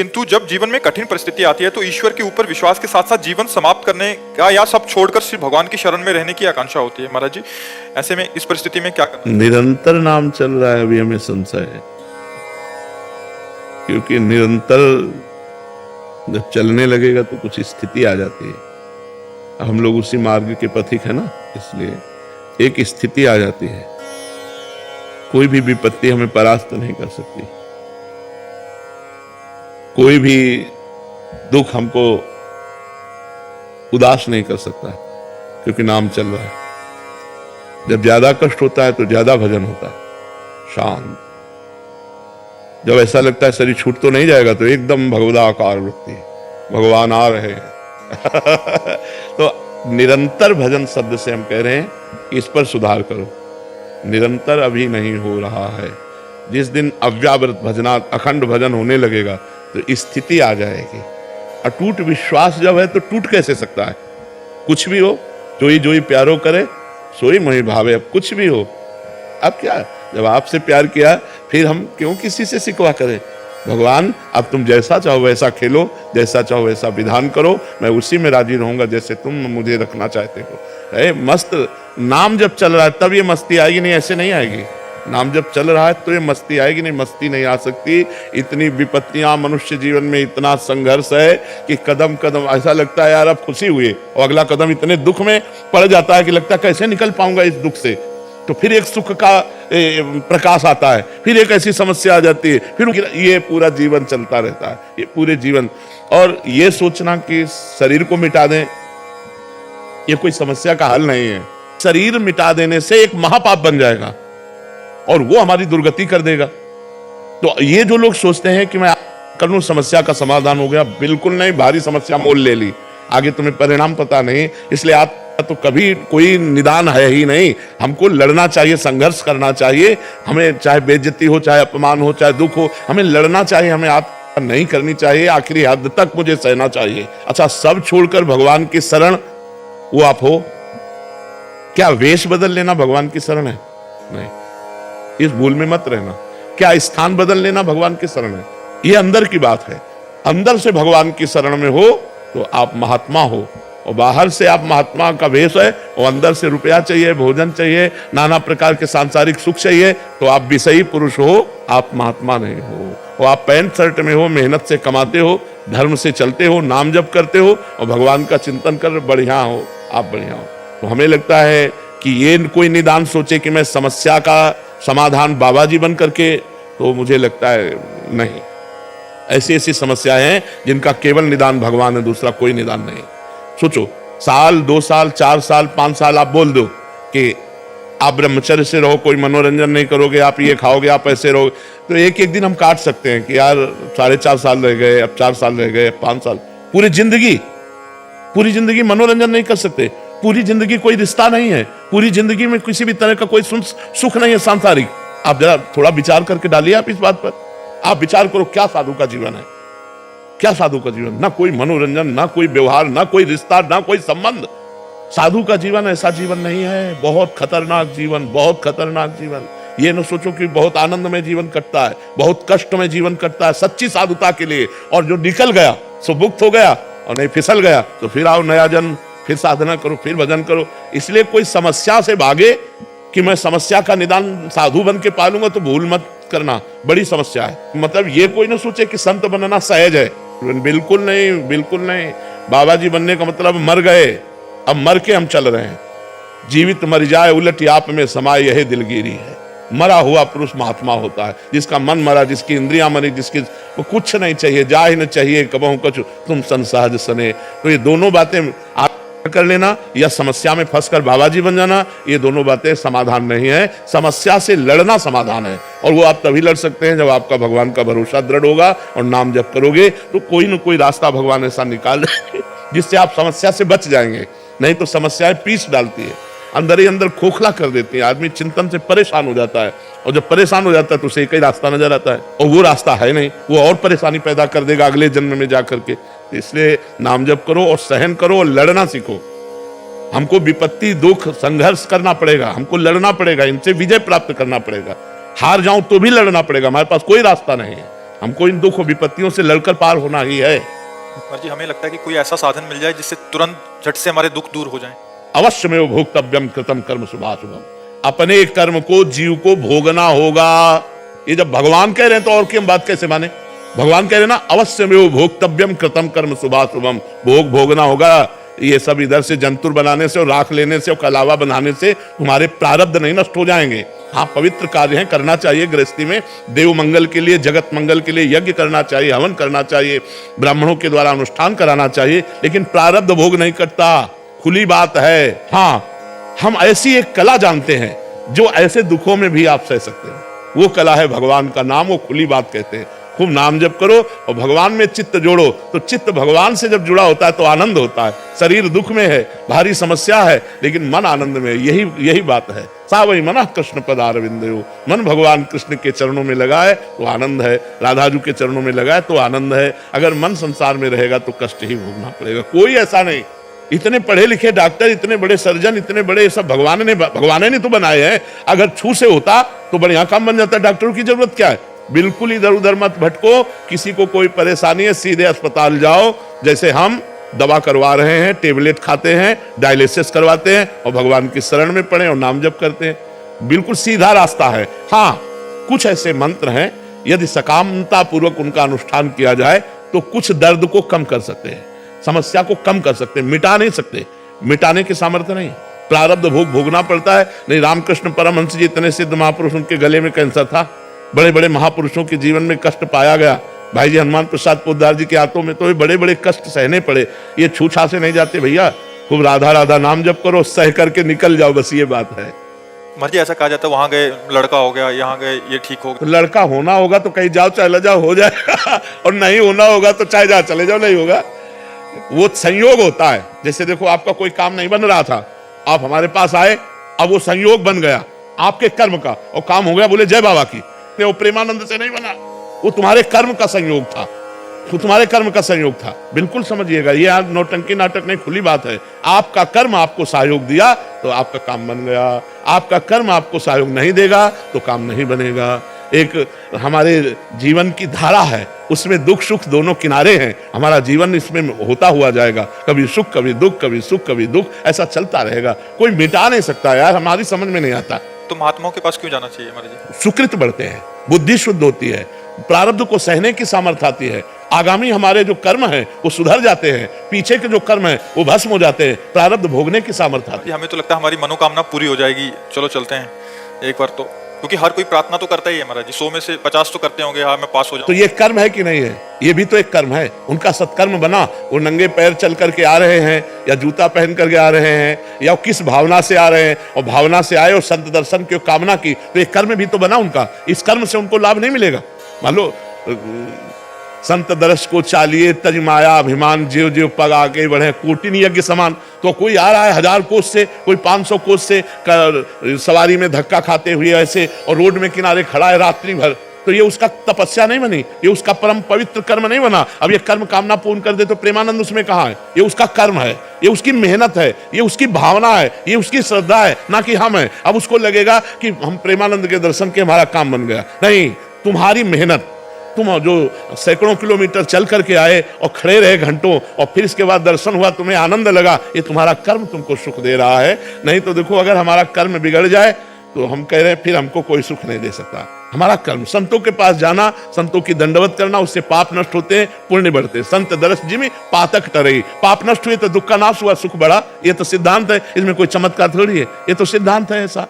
किंतु जब जीवन में कठिन परिस्थिति आती है तो ईश्वर के ऊपर विश्वास के साथ साथ जीवन समाप्त करने का या सब छोड़कर सिर्फ भगवान की शरण में रहने की आकांक्षा होती है। महाराज जी, ऐसे में इस परिस्थिति में क्या करना? निरंतर नाम चल रहा है, अभी हमें संशय है, क्योंकि निरंतर जब चलने लगेगा तो कुछ स्थिति आ जाती है। हम लोग उसी मार्ग के पथिक है ना, इसलिए एक स्थिति आ जाती है। कोई भी विपत्ति हमें परास्त नहीं कर सकती, कोई भी दुख हमको उदास नहीं कर सकता, क्योंकि नाम चल रहा है। जब ज्यादा कष्ट होता है तो ज्यादा भजन होता है, शांत। जब ऐसा लगता है शरीर छूट तो नहीं जाएगा तो एकदम भगवदाकार वृत्ति, भगवान आ रहे हैं। तो निरंतर भजन शब्द से हम कह रहे हैं कि इस पर सुधार करो। निरंतर अभी नहीं हो रहा है। जिस दिन अव्यावृत भजना, अखंड भजन होने लगेगा तो स्थिति आ जाएगी। अटूट विश्वास जब है तो टूट कैसे सकता है? कुछ भी हो, जोई जोई प्यारो करे सोई मोहि भावे। अब कुछ भी हो, अब क्या, जब आपसे प्यार किया फिर हम क्यों किसी से शिकवा करें? भगवान अब तुम जैसा चाहो वैसा खेलो, जैसा चाहो वैसा विधान करो, मैं उसी में राजी रहूंगा जैसे तुम मुझे रखना चाहते हो। मस्त नाम जब चल रहा है तब ये मस्ती आएगी, नहीं ऐसे नहीं आएगी। नाम जब चल रहा है तो ये मस्ती आएगी, नहीं मस्ती नहीं आ सकती। इतनी विपत्तियां मनुष्य जीवन में, इतना संघर्ष है कि कदम कदम ऐसा लगता है यार अब खुशी हुई, और अगला कदम इतने दुख में पड़ जाता है कि लगता है कैसे निकल पाऊंगा इस दुख से। तो फिर एक सुख का प्रकाश आता है, फिर एक ऐसी समस्या आ जाती है, फिर ये पूरा जीवन चलता रहता है, ये पूरे जीवन। और ये सोचना कि शरीर को मिटा दें, ये कोई समस्या का हल नहीं है। शरीर मिटा देने से एक महापाप बन जाएगा और वो हमारी दुर्गति कर देगा। तो ये जो लोग सोचते हैं कि मैं कर लूं समस्या का समाधान हो गया, बिल्कुल नहीं। भारी समस्या मोल ले ली, आगे तुम्हें परिणाम पता नहीं, इसलिए आप तो कभी कोई निदान है ही नहीं। हमको लड़ना चाहिए, संघर्ष करना चाहिए। हमें चाहे बेइज्जती हो, चाहे अपमान हो, चाहे दुख हो, हमें लड़ना चाहिए। हमें आत्महत्या नहीं करनी चाहिए, आखिरी हद तक मुझे सहना चाहिए। अच्छा, सब छोड़कर भगवान की शरण वो आप हो, क्या वेश बदल लेना भगवान की शरण है? नहीं, इस भूल में मत रहना। क्या स्थान बदल लेना भगवान की शरण है? ये अंदर की बात है। अंदर से भगवान की शरण में हो तो आप महात्मा हो, और बाहर से आप महात्मा का वेश है, और अंदर से रुपया चाहिए, भोजन चाहिए, नाना प्रकार के सांसारिक सुख चाहिए, तो आप विषयी पुरुष हो, आप महात्मा नहीं हो। और आप पैंट शर्ट में हो, मेहनत से कमाते हो, धर्म से चलते हो, नाम जप करते हो और भगवान का चिंतन कर बढ़िया हो, आप बढ़िया हो। तो हमें लगता है कि ये कोई निदान सोचे कि मैं समस्या का समाधान बाबा जी बन करके, तो मुझे लगता है नहीं। ऐसी ऐसी समस्याएं हैं जिनका केवल निदान भगवान है, दूसरा कोई निदान नहीं। सोचो, साल 2 साल 4 साल 5 साल आप बोल दो कि आप ब्रह्मचर्य से रहो, कोई मनोरंजन नहीं करोगे, आप ये खाओगे, आप ऐसे रहोगे, तो एक एक दिन हम काट सकते हैं कि यार 4.5 साल रह गए, अब 4 साल रह गए, 5 साल। पूरी जिंदगी मनोरंजन नहीं कर सकते, पूरी जिंदगी कोई रिश्ता नहीं है, पूरी जिंदगी में किसी भी तरह का कोई सुख नहीं है सांसारिक। आप जरा थोड़ा विचार करके डालिए आप इस बात पर। आप विचार करो, क्या साधु का जीवन है? क्या साधु का जीवन? ना कोई मनोरंजन, ना कोई व्यवहार, ना कोई रिश्ता, ना कोई संबंध। साधु का जीवन ऐसा जीवन नहीं है। बहुत खतरनाक जीवन, बहुत खतरनाक जीवन। ये न सोचो कि बहुत आनंद में जीवन कटता है, बहुत कष्ट में जीवन कटता है सच्ची साधुता के लिए। और जो निकल गया सो मुक्त हो गया, और नहीं फिसल गया तो फिर आओ नया जन्म, फिर साधना करो, फिर भजन करो। इसलिए कोई समस्या से भागे कि मैं समस्या का निदान साधु बन के पालूंगा, तो भूल मत करना, बड़ी समस्या है। मतलब ये कोई ना सोचे कि संत बनना सहज है, बिल्कुल नहीं, बिल्कुल नहीं। बाबा जी बनने का मतलब मर गए, अब मर के हम चल रहे हैं। जीवित मर जाए उलट आप में समाये यही दिलगिरी है। मरा हुआ पुरुष महात्मा होता है, जिसका मन मरा, जिसकी इंद्रियां मरी, जिसकी वो कुछ नहीं चाहिए, जा ही न चाहिए कबहू कछु तुम संसहज सने। तो ये दोनों बातें आप कर लेना या समस्या में फंसकर बाबा जी बन जाना, ये दोनों बातें समाधान नहीं है। समस्या से लड़ना समाधान है, और वो आप तभी लड़ सकते हैं जब आपका भगवान का भरोसा दृढ़ होगा और नाम जप करोगे, तो कोई न कोई रास्ता भगवान ऐसा निकाल जिससे आप समस्या से बच जाएंगे। नहीं तो समस्याएं पीस डालती है, अंदर ही अंदर खोखला कर देती है। आदमी चिंतन से परेशान हो जाता है, और जब परेशान हो जाता है तो उसे एक ही रास्ता नजर आता है, और वो रास्ता है नहीं, वो और परेशानी पैदा कर देगा अगले जन्म में जाकर के। इसलिए नाम जप करो और सहन करो और लड़ना सीखो। हमको विपत्ति, दुख, संघर्ष करना पड़ेगा, हमको लड़ना पड़ेगा, इनसे विजय प्राप्त करना पड़ेगा। हार जाऊं तो भी लड़ना पड़ेगा, हमारे पास कोई रास्ता नहीं है। हमको इन दुख और विपत्तियों से लड़कर पार होना ही है। जी हमें लगता है कि कोई ऐसा साधन मिल जाए जिससे तुरंत झट से हमारे दुख दूर हो जाएं। अवश्य में भोक्तव्यम कृतम कर्म शुभाशुभम, अपने कर्म को जीव को भोगना होगा। ये जब भगवान कह रहे हैं तो और की हम बात कैसे माने? भगवान कह रहे हैं ना, अवश्य में भोक्तव्यम कृतम कर्म शुभाशुभम, भोग भोगना होगा। ये सब इधर से जंतुर बनाने से और राख लेने से और कलावा बनाने से तुम्हारे प्रारब्ध नहीं नष्ट हो जाएंगे। हाँ, पवित्र कार्य है, करना चाहिए गृहस्थी में, देव मंगल के लिए, जगत मंगल के लिए यज्ञ करना चाहिए, हवन करना चाहिए, ब्राह्मणों के द्वारा अनुष्ठान कराना चाहिए, लेकिन प्रारब्ध भोग नहीं करता, खुली बात है। हाँ, हम ऐसी एक कला जानते हैं जो ऐसे दुखों में भी आप सह सकते हैं। वो कला है भगवान का नाम, वो खुली बात कहते हैं। खूब नाम जप करो और भगवान में चित्त जोड़ो, तो चित्त भगवान से जब जुड़ा होता है तो आनंद होता है। शरीर दुख में है, भारी समस्या है, लेकिन मन आनंद में है। यही बात है। सा वही मन कृष्ण पदारविंदयो, मन भगवान कृष्ण के चरणों में लगा है तो आनंद है, राधाजू के चरणों में लगा है तो आनंद है। अगर मन संसार में रहेगा तो कष्ट ही भोगना पड़ेगा। कोई ऐसा नहीं, इतने पढ़े लिखे डॉक्टर, इतने बड़े सर्जन, इतने बड़े सब भगवान ने तो बनाए हैं। अगर छू से होता तो बढ़िया काम बन जाता। डॉक्टरों की जरूरत क्या है? बिल्कुल इधर उधर मत भटको, किसी को कोई परेशानी है सीधे अस्पताल जाओ। जैसे हम दवा करवा रहे हैं, टेबलेट खाते हैं, डायलिसिस करवाते हैं और भगवान की शरण में पड़े और नाम जप करते हैं। बिल्कुल सीधा रास्ता है। हाँ, कुछ ऐसे मंत्र हैं, यदि सकामता पूर्वक उनका अनुष्ठान किया जाए तो कुछ दर्द को कम कर सकते हैं, समस्या को कम कर सकते हैं, मिटा नहीं सकते, मिटाने की सामर्थ्य नहीं। प्रारब्ध भोग भोगना पड़ता है। नहीं, रामकृष्ण परमहंस जी इतने सिद्ध महापुरुष, उनके गले में कैंसर था। बड़े बड़े महापुरुषों के जीवन में कष्ट पाया गया। भाई जी हनुमान प्रसाद पोद्दार जी के हाथों में तो ये बड़े बड़े कष्ट सहने पड़े। ये छूछा से नहीं जाते भैया। खूब राधा राधा नाम जप करो, सह करके निकल जाओ, बस ये बात है। मर्जी ऐसा कहा जाता है, वहां गए लड़का हो गया, यहाँ गए ये ठीक हो तो लड़का होना होगा तो कहीं जाओ चले जाओ, हो जाएगा। और नहीं होना होगा तो चाहे जहाँ चले जाओ, नहीं होगा। वो संयोग होता है। जैसे देखो, आपका कोई काम नहीं बन रहा था, आप हमारे पास आए, अब वो संयोग बन गया आपके कर्म का और काम हो गया। बोले जय बाबा की। वो प्रेमानंद से नहीं बना, वो तुम्हारे कर्म का संयोग था, वो तुम्हारे कर्म का संयोग था। बिल्कुल समझिएगा, ये आज नौटंकी नाटक नहीं, खुली बात है। आपका कर्म आपको सहयोग दिया तो आपका काम बन गया, आपका कर्म आपको सहयोग नहीं देगा तो काम नहीं बनेगा। एक हमारे जीवन की धारा है, उसमें दुख सुख दोनों किनारे हैं। हमारा जीवन इसमें होता हुआ जाएगा, कभी सुख कभी दुख, कभी सुख कभी दुख, ऐसा चलता रहेगा। कोई मिटा नहीं सकता यार, हमारी समझ में नहीं आता। तो महात्माओं के पास क्यों जाना चाहिए महाराज जी? सुकृत बढ़ते हैं, बुद्धि शुद्ध होती है, प्रारब्ध को सहने की सामर्थ्य आती है, आगामी हमारे जो कर्म है वो सुधर जाते हैं, पीछे के जो कर्म है वो भस्म हो जाते हैं, प्रारब्ध भोगने की सामर्थ्य आती है। हमें तो लगता है हमारी मनोकामना पूरी हो जाएगी, चलो चलते हैं एक बार तो, क्योंकि हर कोई प्रार्थना तो करता ही है महाराज जी। 100 में से 50 तो करते होंगे, हाँ मैं पास हो जाऊं। तो ये कर्म है कि नहीं है? ये भी तो एक कर्म है। उनका सत्कर्म बना, वो नंगे पैर चल करके आ रहे हैं या जूता पहन करके आ रहे हैं या किस भावना से आ रहे हैं, और भावना से आए और संत दर्शन की कामना की, तो एक कर्म भी तो बना उनका। इस कर्म से उनको लाभ नहीं मिलेगा। मान लो संत दर्श को चालिए तज माया अभिमान, जीव जीव पग आगे बढ़े कोटिन यज्ञ समान। तो कोई आ रहा है 1000 कोस से, कोई 500 कोस से सवारी में धक्का खाते हुए ऐसे, और रोड में किनारे खड़ा है रात्रि भर, तो ये उसका तपस्या नहीं बनी, ये उसका परम पवित्र कर्म नहीं बना। अब ये कर्म कामना पूर्ण कर दे तो प्रेमानंद उसमें कहाँ है? ये उसका कर्म है, ये उसकी मेहनत है, ये उसकी भावना है, ये उसकी श्रद्धा है, ना कि हम है। अब उसको लगेगा कि हम प्रेमानंद के दर्शन के हमारा काम बन गया। नहीं, तुम्हारी मेहनत, तुम जो सैकड़ों किलोमीटर चल करके आए और खड़े रहे घंटों, और फिर इसके बाद दर्शन हुआ, तुम्हें आनंद लगा, ये तुम्हारा कर्म तुमको सुख दे रहा है। नहीं तो देखो, अगर हमारा कर्म बिगड़ जाए तो हम कह रहे हैं फिर हमको कोई सुख नहीं दे सकता। हमारा कर्म, संतों के पास जाना, संतों की दंडवत करना, उससे पाप नष्ट होते हैं, पुण्य बढ़ते हैं। संत दरस जिमि पातक टरई, पाप नष्ट हुए तो दुख का नाश हुआ, सुख बढ़ा। ये तो सिद्धांत है, इसमें कोई चमत्कार थोड़ी है, ये तो सिद्धांत है ऐसा।